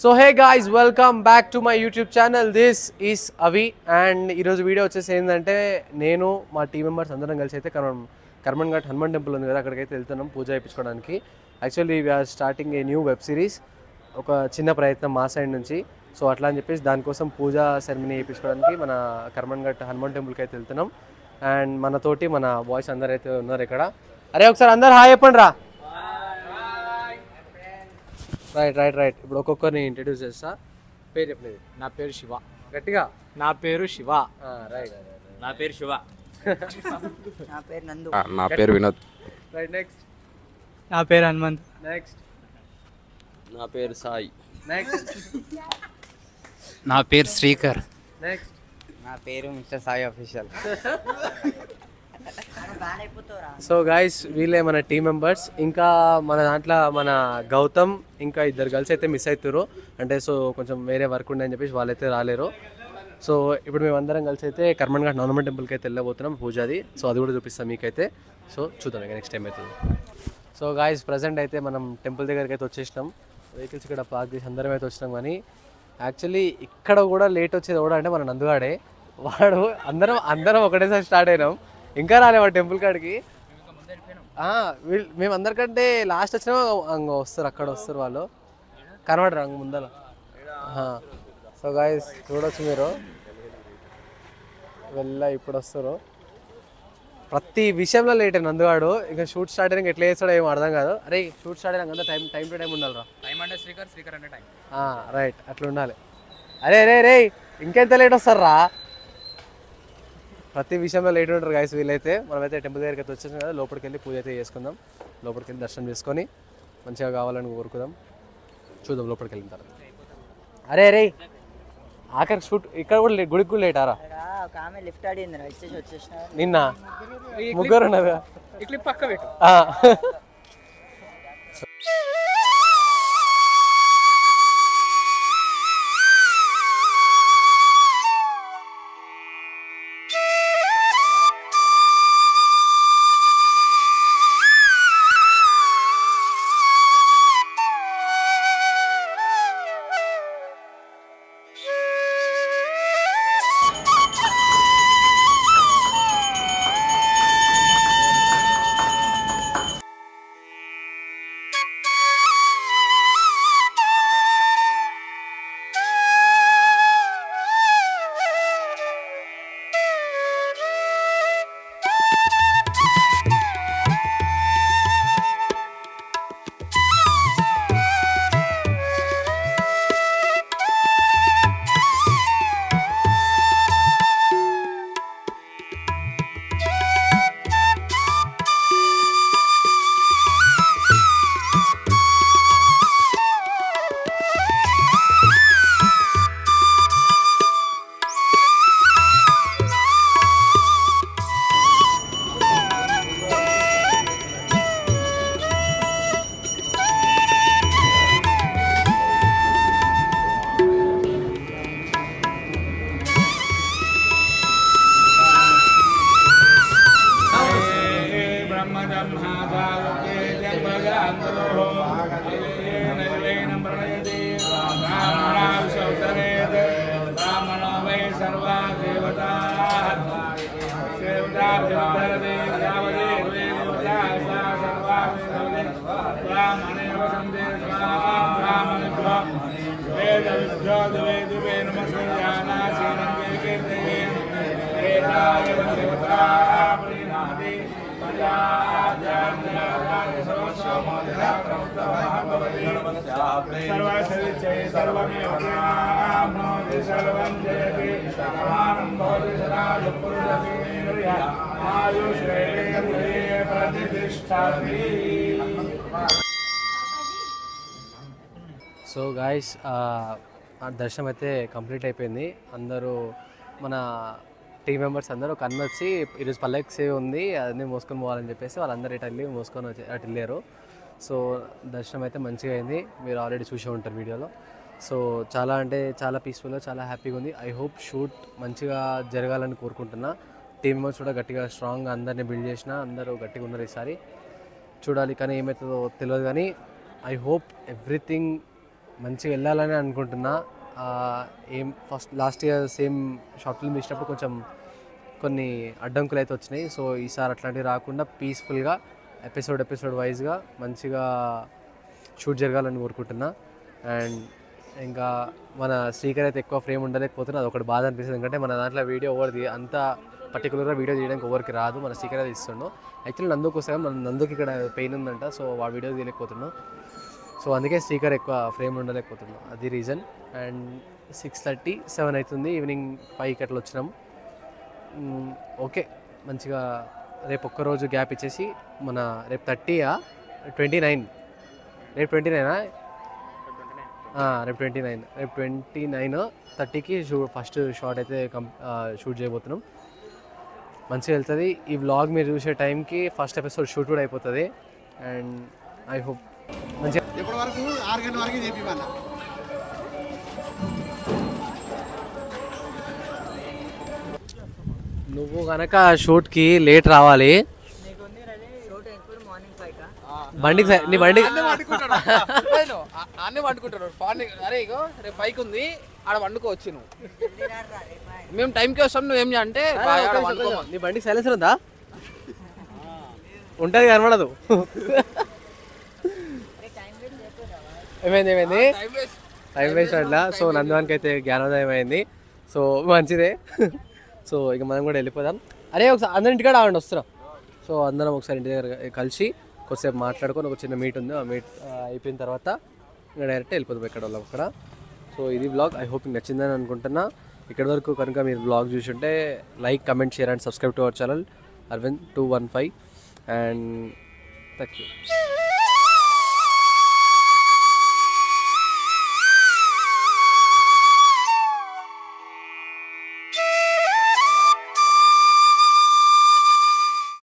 So hey guys, welcome back to my YouTube channel. This is Avi and ఈరోజు video వచ్చేసి ఏంటంటే నేను మా టీం మెంబర్స్ అందరం కలిసి అయితే కర్మన్ ఘాట్ హనుమాన్ టెంపుల్ ఉంది కదా, అక్కడికైతే వెళ్తున్నాం పూజ చేయించుకోవడానికి. Actually we're starting a new web series, ఒక చిన్న ప్రయత్నం మా సైడ్ నుంచి. సో అట్లా అని చెప్పేసి దానికోసం పూజా సెరమనీ చేయించుకోవడానికి మన కర్మన్ ఘాట్ హనుమాన్ టెంపుల్కి అయితే వెళ్తున్నాం. అండ్ మనతోటి మన బాయ్స్ అందరు అయితే ఉన్నారు ఇక్కడ. అరే ఒకసారి అందరు హాయ్ చెప్పండి రా. రైట్ ఇప్పుడు ఒక్కొక్కరిని ఇంట్రడ్యూస్ చేస్తా. పేరు చెప్పలేదు. నా పేరు శివ. గట్టిగా. నా పేరు శివ. రైట్. నా పేరు శివ. నా పేరు నందు. నా పేరు వినోద్. రైట్. నెక్స్ట్. నా పేరు హనుమంత్. నెక్స్ట్. నా పేరు సాయి. నెక్స్ట్. నా పేరు శ్రీకర్. నెక్స్ట్. నా పేరు mister Sai official. So guys, వీళ్ళే మన టీం మెంబర్స్. ఇంకా మన దాంట్లో మన గౌతమ్ ఇంకా ఇద్దరు గర్ల్స్ అయితే మిస్ అవుతారు. అంటే సో కొంచెం వేరే వర్క్ ఉండే అని చెప్పేసి వాళ్ళైతే రాలేరు. సో ఇప్పుడు మేమందరం కలిసి అయితే కర్మన్ ఘాట్ హనుమాన్ టెంపుల్కి అయితే వెళ్ళబోతున్నాం పూజాది. సో అది కూడా చూపిస్తాం మీకైతే. సో చూద్దాం ఇక నెక్స్ట్ టైం అవుతుంది. సో గాయస్, ప్రజెంట్ అయితే మనం టెంపుల్ దగ్గరికి అయితే వచ్చేసినాం. వెహికల్స్ ఇక్కడ పార్క్ చేసి అందరం అయితే వచ్చినాం. కానీ యాక్చువల్లీ ఇక్కడ కూడా లేట్ వచ్చేది కూడా అంటే మన నందుగాడే. వాడు అందరం ఒకటేసారి స్టార్ట్ అయినాం. ఇంకా రాలే వాడు టెంపుల్ కాడికి. మేము అందరికంటే లాస్ట్ వచ్చినా వస్తారు, అక్కడ వస్తారు వాళ్ళు, కనబడరు అంగ ముందర. సో గాయస్ చూడొచ్చు మీరు, ఇప్పుడు వస్తారు. ప్రతి విషయంలో లేట్ నందుగాడు. ఇంకా షూట్ స్టార్ట్ అయినా ఎట్లా చేస్తాడో ఏమో అర్థం కాదు. అరే షూట్ స్టార్ట్ అయినా అంతా టైం టు టైం ఉండాలి రా. టైం అంటే శ్రీకర్ అంటే టైం. రైట్, అట్లా ఉండాలి. అరే రే ఇంకెంత లేట్ వస్తారు రా. ప్రతి విషయంలో లేట్ ఉంటారు గాయస్ వీళ్ళైతే. మనమైతే టెంపుల్ దగ్గరికి అయితే వచ్చేసాం కదా, లోపలికి వెళ్ళి పూజ అయితే చేసుకుందాం. లోపలికి వెళ్ళి దర్శనం చేసుకొని మంచిగా కావాలని కోరుకుందాం. చూద్దాం లోపలికి వెళ్ళిన తర్వాత. అరే ఆఖరి షూట్ ఇక్కడ కూడా గుడికి కూడా లేటారా? నిన్న ముగ్గురు ఉన్నారు. పక్క పెట్టు. సో గాయస్, దర్శనం అయితే కంప్లీట్ అయిపోయింది. అందరూ మన టీం మెంబర్స్ అందరూ కన్ను వచ్చి ఈరోజు పల్లెకి సేవ్ ఉంది, అన్నీ మోసుకొని పోవాలని చెప్పేసి వాళ్ళందరూ ఇటు వెళ్ళి మోసుకొని అటు వెళ్ళారు. సో దర్శనం అయితే మంచిగా అయింది. మీరు ఆల్రెడీ చూసే ఉంటారు వీడియోలో. సో చాలా అంటే చాలా పీస్ఫుల్గా, చాలా హ్యాపీగా ఉంది. ఐ హోప్ షూట్ మంచిగా జరగాలని కోరుకుంటున్నా. టీం మెంబర్స్ కూడా గట్టిగా స్ట్రాంగ్గా అందరినీ బిల్డ్ చేసిన, అందరూ గట్టిగా ఉన్నారు ఈసారి. చూడాలి కానీ ఏమవుతుందో తెలియదు. కానీ ఐ హోప్ ఎవ్రీథింగ్ మంచిగా వెళ్ళాలని అనుకుంటున్నా. ఏం first last year same short film తీసినప్పుడు కొంచెం కొన్ని అడ్డంకులు అయితే వచ్చినాయి. సో ఈసారి అట్లాంటివి రాకుండా పీస్ఫుల్గా ఎపిసోడ్ వైజ్గా మంచిగా షూట్ జరగాలని కోరుకుంటున్నా. అండ్ ఇంకా మన శ్రీకర్ అయితే ఎక్కువ ఫ్రేమ్ ఉండలేకపోతున్నా, అది ఒకటి బాధ అనిపిస్తుంది. ఎందుకంటే మన దాంట్లో వీడియో ఎవరిది అంత పర్టికులర్గా వీడియో తీయడానికి ఎవరికి రాదు, మన శ్రీకర్ అయితే ఇస్తుండో. యాక్చువల్లీ నందుకు వస్తాం, మన నందుకి ఇక్కడ పెయిన్ ఉందంట, సో ఆ వీడియో తీయలేకపోతున్నాం. సో అందుకే శ్రీకర్ ఎక్కువ ఫ్రేమ్ ఉండలేకపోతున్నాం, అది రీజన్. అండ్ 6:30, 7 అవుతుంది, ఈవినింగ్ 5కి అట్లా వచ్చినాం. ఓకే, మంచిగా రేపు ఒక్కరోజు గ్యాప్ ఇచ్చేసి మన రేపు 30 రేపు 29 రేపు 29 30కి ఫస్ట్ షాట్ అయితే షూట్ చేయబోతున్నాం. మంచిగా వెళ్తుంది. ఈ వ్లాగ్ మీరు చూసే టైంకి ఫస్ట్ ఎపిసోడ్ షూట్ కూడా అయిపోతుంది. అండ్ ఐ హోప్ మంచిగా ఇప్పటి వరకు 6 గంటల వరకు చెప్పివన్న నువ్వు కనుక షూట్కి లేట్ రావాలి. బండికి నీ బండి అన్నీ వండుకుంటాడు. అరే ఇగో రేపు బైక్ ఉంది, ఆడ వండుకోవచ్చు. నువ్వు మేము టైంకి వస్తాం, నువ్వేం అంటే నీ బండికి సైలెన్సర్ ఉందా? ఉంటుంది, కనబడదు. ఏమైంది టైం వేస్ట్ అట్లా. సో నందవానికి అయితే జ్ఞానోదయం అయింది, సో మంచిదే. సో ఇక మనం కూడా వెళ్ళిపోదాం. అరే ఒకసారి అందరి ఇంటికాడ ఆగండి, వస్తున్నాం. సో అందరం ఒకసారి ఇంటి దగ్గర కలిసి కొద్దిసేపు మాట్లాడుకొని ఒక చిన్న మీట్ ఉంది, ఆ మీట్ అయిపోయిన తర్వాత ఇంకా డైరెక్ట్ వెళ్ళిపోతాం ఎక్కడ వాళ్ళం అక్కడ. సో ఇది వ్లాగ్, ఐ హోప్ మీకు నచ్చిందని అనుకుంటున్నా. ఇక్కడి వరకు కనుక మీరు వ్లాగ్ చూసి ఉంటే like, comment, share and subscribe to our channel Arvind 215 and thank you.